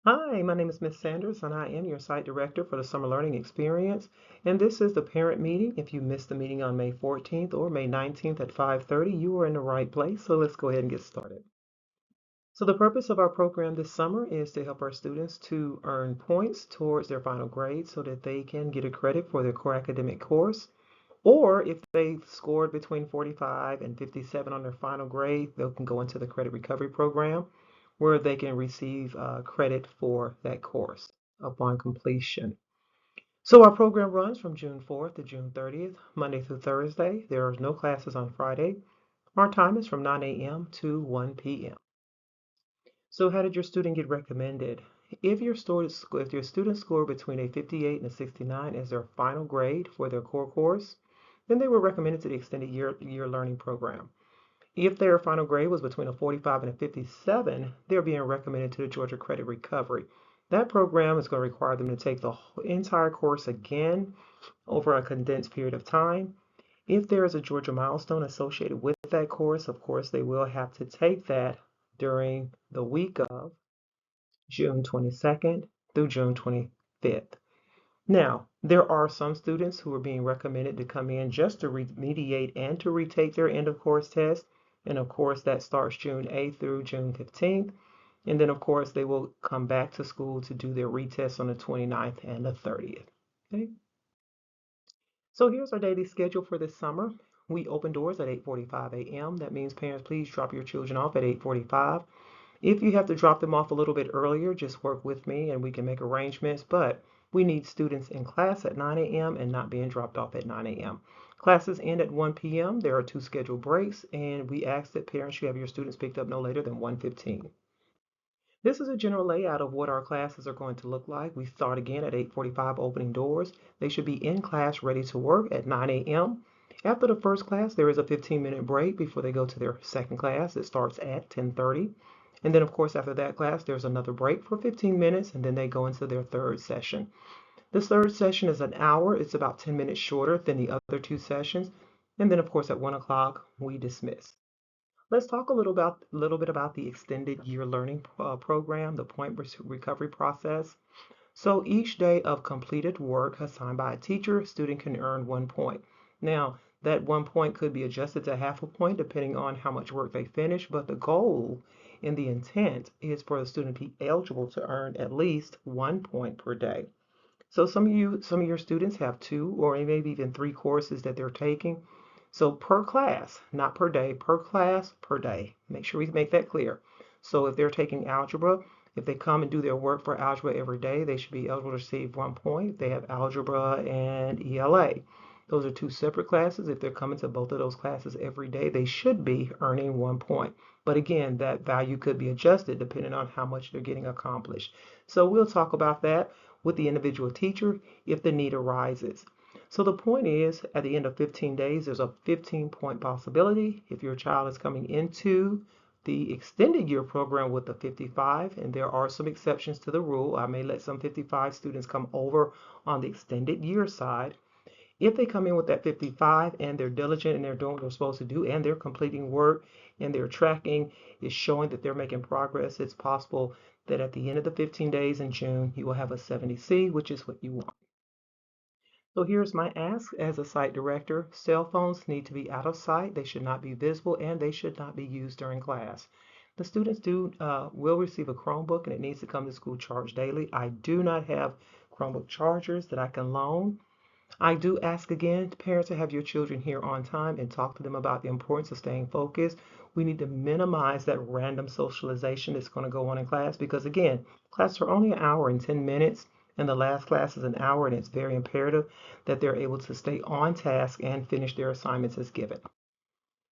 Hi, my name is Miss Sanders, and I am your site director for the Summer Learning Experience. And this is the parent meeting. If you missed the meeting on May 14th or May 19th at 5:30, you are in the right place. So let's go ahead and get started. So the purpose of our program this summer is to help our students to earn points towards their final grade so that they can get a credit for their core academic course. Or if they scored between 45 and 57 on their final grade, they can go into the credit recovery program where they can receive credit for that course upon completion. So our program runs from June 4th to June 30th, Monday through Thursday. There are no classes on Friday. Our time is from 9 a.m. to 1 p.m. So how did your student get recommended? If your student scored between a 58 and a 69 as their final grade for their core course, then they were recommended to the extended year learning program. If their final grade was between a 45 and a 57, they're being recommended to the Georgia Credit Recovery. That program is going to require them to take the entire course again over a condensed period of time. If there is a Georgia milestone associated with that course, of course, they will have to take that during the week of June 22nd through June 25th. Now, there are some students who are being recommended to come in just to remediate and to retake their end of course test. And of course, that starts June 8th through June 15th. And then, of course, they will come back to school to do their retest on the 29th and the 30th. Okay. So here's our daily schedule for this summer. We open doors at 8:45 a.m. That means parents, please drop your children off at 8:45. If you have to drop them off a little bit earlier, just work with me and we can make arrangements. But we need students in class at 9 a.m. and not being dropped off at 9 a.m. Classes end at 1 p.m. There are two scheduled breaks, and we ask that parents, you have your students picked up no later than 1:15. This is a general layout of what our classes are going to look like. We start again at 8:45 opening doors. They should be in class ready to work at 9 a.m. After the first class, there is a 15-minute break before they go to their second class. It starts at 10:30. And then, of course, after that class, there's another break for 15 minutes, and then they go into their third session. This third session is an hour. It's about 10 minutes shorter than the other two sessions. And then, of course, at 1 o'clock, we dismiss. Let's talk little bit about the extended year learning program, the point recovery process. So each day of completed work assigned by a teacher, a student can earn 1 point. Now, that 1 point could be adjusted to half a point depending on how much work they finish, but the goal and the intent is for the student to be eligible to earn at least 1 point per day. So some of your students have two or maybe even three courses that they're taking. So per class, not per day, per class, per day. Make sure we make that clear. So if they're taking algebra, if they come and do their work for algebra every day, they should be eligible to receive 1 point. They have algebra and ELA. Those are two separate classes. If they're coming to both of those classes every day, they should be earning 1 point. But again, that value could be adjusted depending on how much they're getting accomplished. So we'll talk about that with the individual teacher if the need arises. So the point is, at the end of 15 days, there's a 15-point possibility. If your child is coming into the extended year program with a 55, and there are some exceptions to the rule, I may let some 55 students come over on the extended year side. If they come in with that 55 and they're diligent and they're doing what they're supposed to do and they're completing work and their tracking is showing that they're making progress, it's possible that at the end of the 15 days in June, you will have a 70C, which is what you want. So here's my ask as a site director. Cell phones need to be out of sight. They should not be visible and they should not be used during class. The students will receive a Chromebook and it needs to come to school charged daily. I do not have Chromebook chargers that I can loan. I do ask again, parents, to have your children here on time and talk to them about the importance of staying focused. We need to minimize that random socialization that's going to go on in class because, again, classes are only an hour and 10 minutes, and the last class is an hour, and it's very imperative that they're able to stay on task and finish their assignments as given.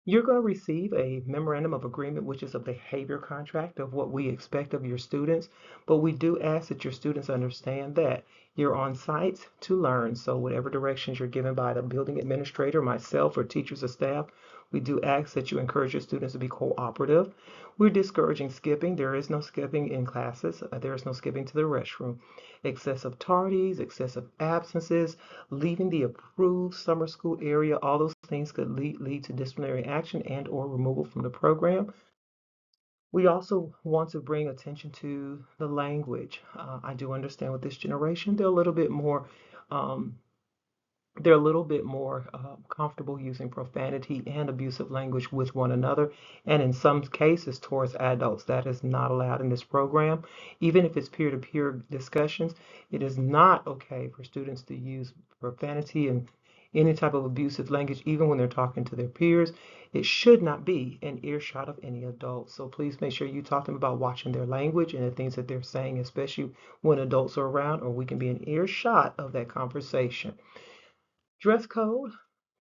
You're going to receive a memorandum of agreement, which is a behavior contract of what we expect of your students. But we do ask that your students understand that you're on site to learn. So whatever directions you're given by the building administrator, myself, or teachers or staff, we do ask that you encourage your students to be cooperative. We're discouraging skipping. There is no skipping in classes. There is no skipping to the restroom. Excessive tardies, excessive absences, leaving the approved summer school area, all those things could lead to disciplinary action and or removal from the program. We also want to bring attention to the language. I do understand with this generation, um, they're a little bit more comfortable using profanity and abusive language with one another, and in some cases towards adults. That is not allowed in this program. Even if it's peer-to-peer discussions, it is not okay for students to use profanity and any type of abusive language, even when they're talking to their peers. It should not be in earshot of any adult. So please make sure you talk to them about watching their language and the things that they're saying, especially when adults are around, or we can be in earshot of that conversation. Dress code,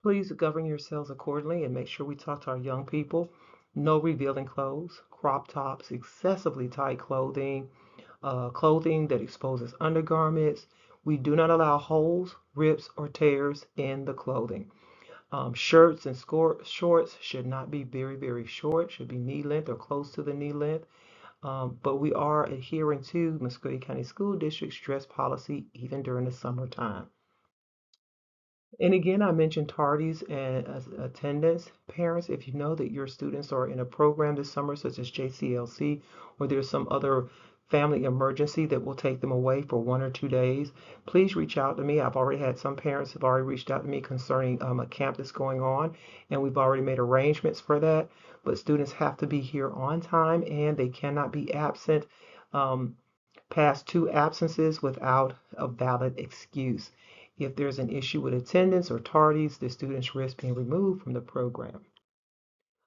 please govern yourselves accordingly and make sure we talk to our young people. No revealing clothes, crop tops, excessively tight clothing, clothing that exposes undergarments. We do not allow holes, rips, or tears in the clothing. Shirts and shorts should not be very, very short, should be knee length or close to the knee length. But we are adhering to Muscogee County School District's dress policy even during the summertime. And again, I mentioned tardies and attendance. Parents, if you know that your students are in a program this summer, such as JCLC, or there's some other family emergency that will take them away for 1 or 2 days, please reach out to me. I've already had some parents have already reached out to me concerning a camp that's going on, and we've already made arrangements for that. But students have to be here on time, and they cannot be absent um, past 2 absences without a valid excuse. If there's an issue with attendance or tardies, the students risk being removed from the program.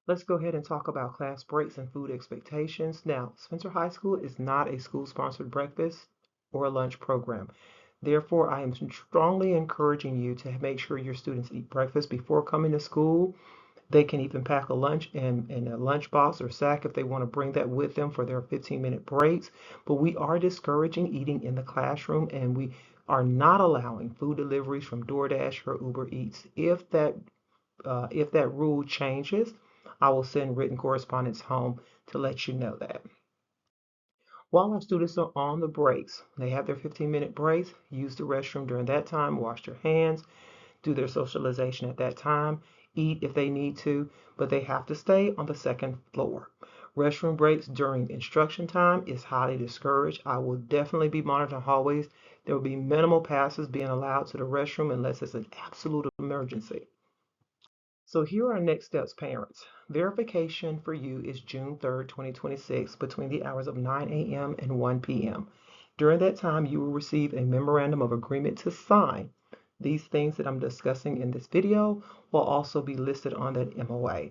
Let's go ahead and talk about class breaks and food expectations. Now, Spencer High School is not a school-sponsored breakfast or lunch program. Therefore, I am strongly encouraging you to make sure your students eat breakfast before coming to school. They can even pack a lunch in a lunch box or sack if they want to bring that with them for their 15-minute breaks. But we are discouraging eating in the classroom, and we are not allowing food deliveries from DoorDash or Uber Eats. If that rule changes, I will send written correspondence home to let you know that. While our students are on the breaks, they have their 15-minute breaks, use the restroom during that time, wash their hands, do their socialization at that time, eat if they need to, but they have to stay on the second floor. Restroom breaks during instruction time is highly discouraged. I will definitely be monitoring hallways. There will be minimal passes being allowed to the restroom unless it's an absolute emergency. So here are next steps, parents. Verification for you is June 3rd, 2026, between the hours of 9 a.m. and 1 p.m. During that time, you will receive a memorandum of agreement to sign. These things that I'm discussing in this video will also be listed on that MOA.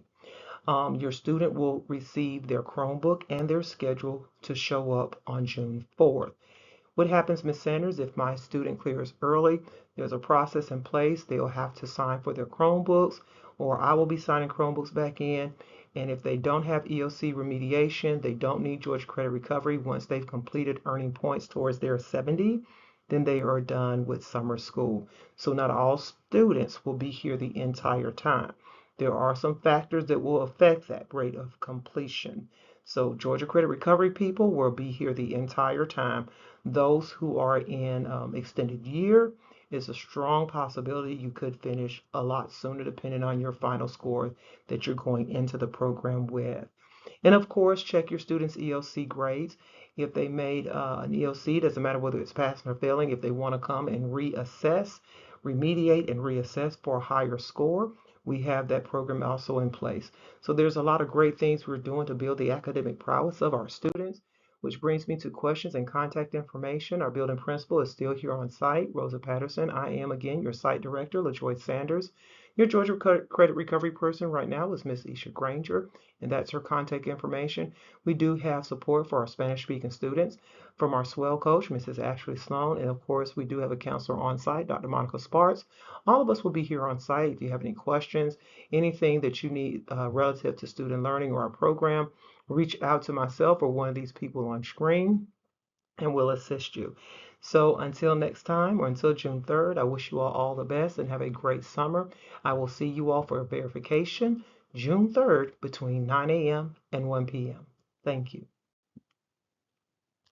Your student will receive their Chromebook and their schedule to show up on June 4th. What happens, Ms. Sanders, if my student clears early? There's a process in place. They'll have to sign for their Chromebooks, or I will be signing Chromebooks back in. And if they don't have EOC remediation, they don't need Georgia Credit Recovery. Once they've completed earning points towards their 70, then they are done with summer school. So not all students will be here the entire time. There are some factors that will affect that rate of completion. So Georgia Credit Recovery people will be here the entire time. Those who are in extended year, it's a strong possibility you could finish a lot sooner depending on your final score that you're going into the program with. And of course, check your students' EOC grades. If they made an EOC, doesn't matter whether it's passing or failing, if they want to come and reassess, remediate and reassess for a higher score, we have that program also in place. So there's a lot of great things we're doing to build the academic prowess of our students, which brings me to questions and contact information. Our building principal is still here on site, Rosa Patterson. I am, again, your site director, LaJoy Sanders. Your Georgia Credit Recovery person right now is Miss Isha Granger, and that's her contact information. We do have support for our Spanish-speaking students from our swell coach, Mrs. Ashley Sloan, and of course, we do have a counselor on site, Dr. Monica Sparks. All of us will be here on site. If you have any questions, anything that you need relative to student learning or our program, reach out to myself or one of these people on screen, and we'll assist you. So until next time, or until June 3rd, I wish you all the best and have a great summer. I will see you all for verification June 3rd between 9 a.m. and 1 p.m. Thank you.